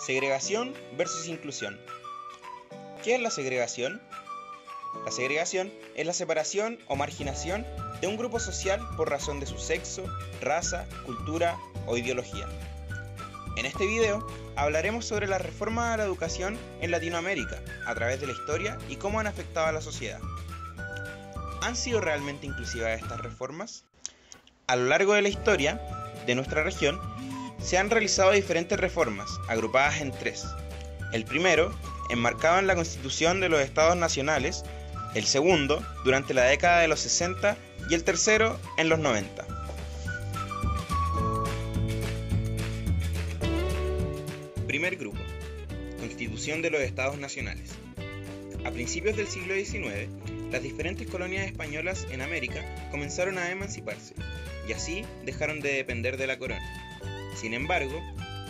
Segregación versus inclusión. ¿Qué es la segregación? La segregación es la separación o marginación de un grupo social por razón de su sexo, raza, cultura o ideología. En este video hablaremos sobre las reformas a la educación en Latinoamérica a través de la historia y cómo han afectado a la sociedad. ¿Han sido realmente inclusivas estas reformas? A lo largo de la historia de nuestra región se han realizado diferentes reformas, agrupadas en tres. El primero, enmarcado en la Constitución de los Estados Nacionales, el segundo, durante la década de los 60 y el tercero, en los 90. Primer grupo, Constitución de los Estados Nacionales. A principios del siglo XIX, las diferentes colonias españolas en América comenzaron a emanciparse, y así dejaron de depender de la corona. Sin embargo,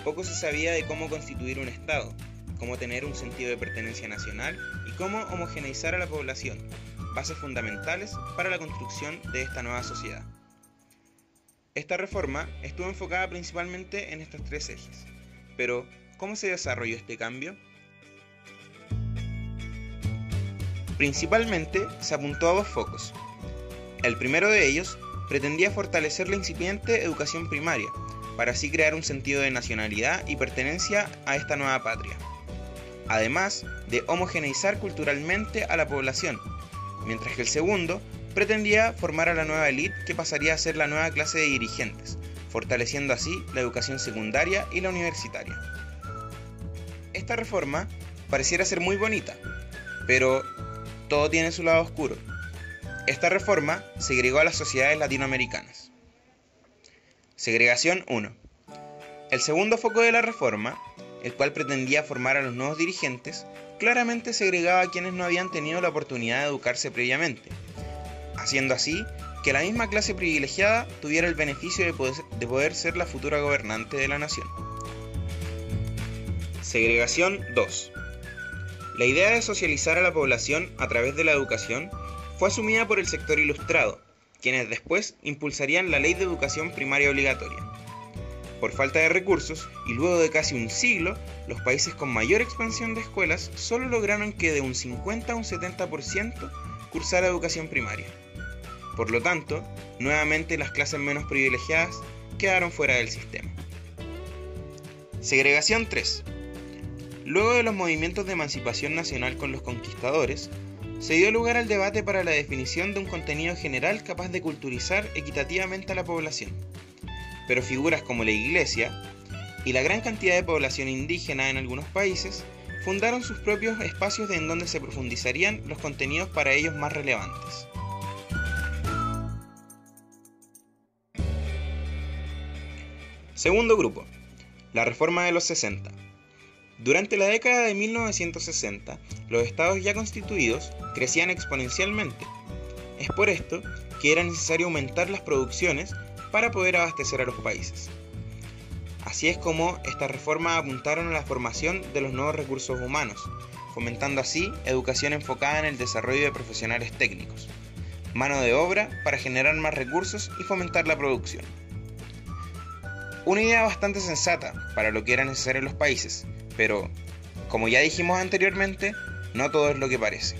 poco se sabía de cómo constituir un Estado, cómo tener un sentido de pertenencia nacional y cómo homogeneizar a la población, bases fundamentales para la construcción de esta nueva sociedad. Esta reforma estuvo enfocada principalmente en estos tres ejes, pero ¿cómo se desarrolló este cambio? Principalmente se apuntó a dos focos. El primero de ellos pretendía fortalecer la incipiente educación primaria, para así crear un sentido de nacionalidad y pertenencia a esta nueva patria, además de homogeneizar culturalmente a la población, mientras que el segundo pretendía formar a la nueva élite que pasaría a ser la nueva clase de dirigentes, fortaleciendo así la educación secundaria y la universitaria. Esta reforma pareciera ser muy bonita, pero todo tiene su lado oscuro. Esta reforma segregó a las sociedades latinoamericanas. Segregación 1. El segundo foco de la reforma, el cual pretendía formar a los nuevos dirigentes, claramente segregaba a quienes no habían tenido la oportunidad de educarse previamente, haciendo así que la misma clase privilegiada tuviera el beneficio de poder ser la futura gobernante de la nación. Segregación 2. La idea de socializar a la población a través de la educación fue asumida por el sector ilustrado, quienes después impulsarían la Ley de Educación Primaria Obligatoria. Por falta de recursos, y luego de casi un siglo, los países con mayor expansión de escuelas solo lograron que de un 50 a un 70% cursara educación primaria. Por lo tanto, nuevamente las clases menos privilegiadas quedaron fuera del sistema. Segregación 3. Luego de los movimientos de emancipación nacional con los conquistadores, se dio lugar al debate para la definición de un contenido general capaz de culturizar equitativamente a la población. Pero figuras como la Iglesia y la gran cantidad de población indígena en algunos países fundaron sus propios espacios en donde se profundizarían los contenidos para ellos más relevantes. Segundo grupo, la reforma de los 60. Durante la década de 1960, los estados ya constituidos crecían exponencialmente. Es por esto que era necesario aumentar las producciones para poder abastecer a los países. Así es como estas reformas apuntaron a la formación de los nuevos recursos humanos, fomentando así educación enfocada en el desarrollo de profesionales técnicos, mano de obra para generar más recursos y fomentar la producción. Una idea bastante sensata para lo que era necesario en los países, pero, como ya dijimos anteriormente, no todo es lo que parece.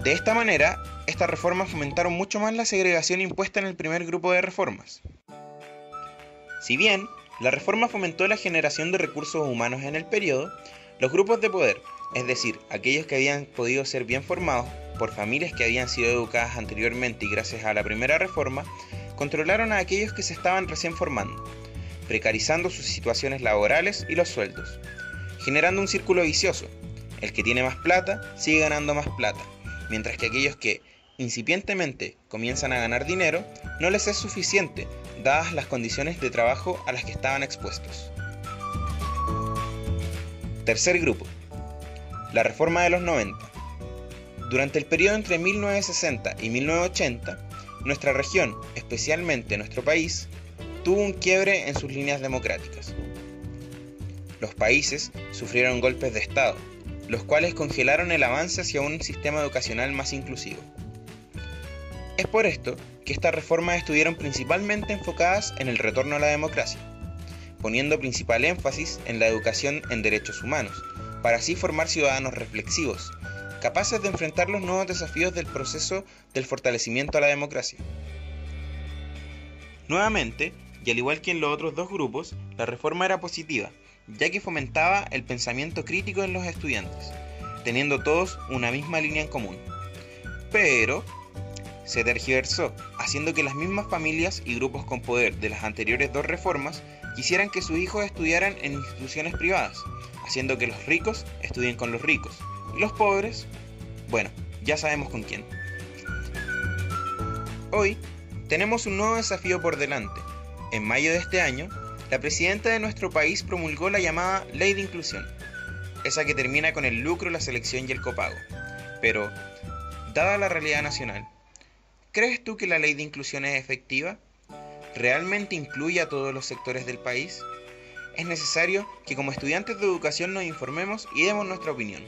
De esta manera, estas reformas fomentaron mucho más la segregación impuesta en el primer grupo de reformas. Si bien la reforma fomentó la generación de recursos humanos en el periodo, los grupos de poder, es decir, aquellos que habían podido ser bien formados por familias que habían sido educadas anteriormente y gracias a la primera reforma, controlaron a aquellos que se estaban recién formando, precarizando sus situaciones laborales y los sueldos, generando un círculo vicioso. El que tiene más plata sigue ganando más plata, mientras que aquellos que incipientemente comienzan a ganar dinero no les es suficiente, dadas las condiciones de trabajo a las que estaban expuestos. Tercer grupo, la reforma de los 90. Durante el periodo entre 1960 y 1980, nuestra región, especialmente nuestro país, tuvo un quiebre en sus líneas democráticas. Los países sufrieron golpes de Estado, los cuales congelaron el avance hacia un sistema educacional más inclusivo. Es por esto que estas reformas estuvieron principalmente enfocadas en el retorno a la democracia, poniendo principal énfasis en la educación en derechos humanos, para así formar ciudadanos reflexivos, capaces de enfrentar los nuevos desafíos del proceso del fortalecimiento a la democracia. Nuevamente, y al igual que en los otros dos grupos, la reforma era positiva, ya que fomentaba el pensamiento crítico en los estudiantes, teniendo todos una misma línea en común. Pero se tergiversó, haciendo que las mismas familias y grupos con poder de las anteriores dos reformas quisieran que sus hijos estudiaran en instituciones privadas, haciendo que los ricos estudien con los ricos, y los pobres, bueno, ya sabemos con quién. Hoy tenemos un nuevo desafío por delante. En mayo de este año, la presidenta de nuestro país promulgó la llamada Ley de Inclusión, esa que termina con el lucro, la selección y el copago. Pero, dada la realidad nacional, ¿crees tú que la Ley de Inclusión es efectiva? ¿Realmente incluye a todos los sectores del país? Es necesario que como estudiantes de educación nos informemos y demos nuestra opinión.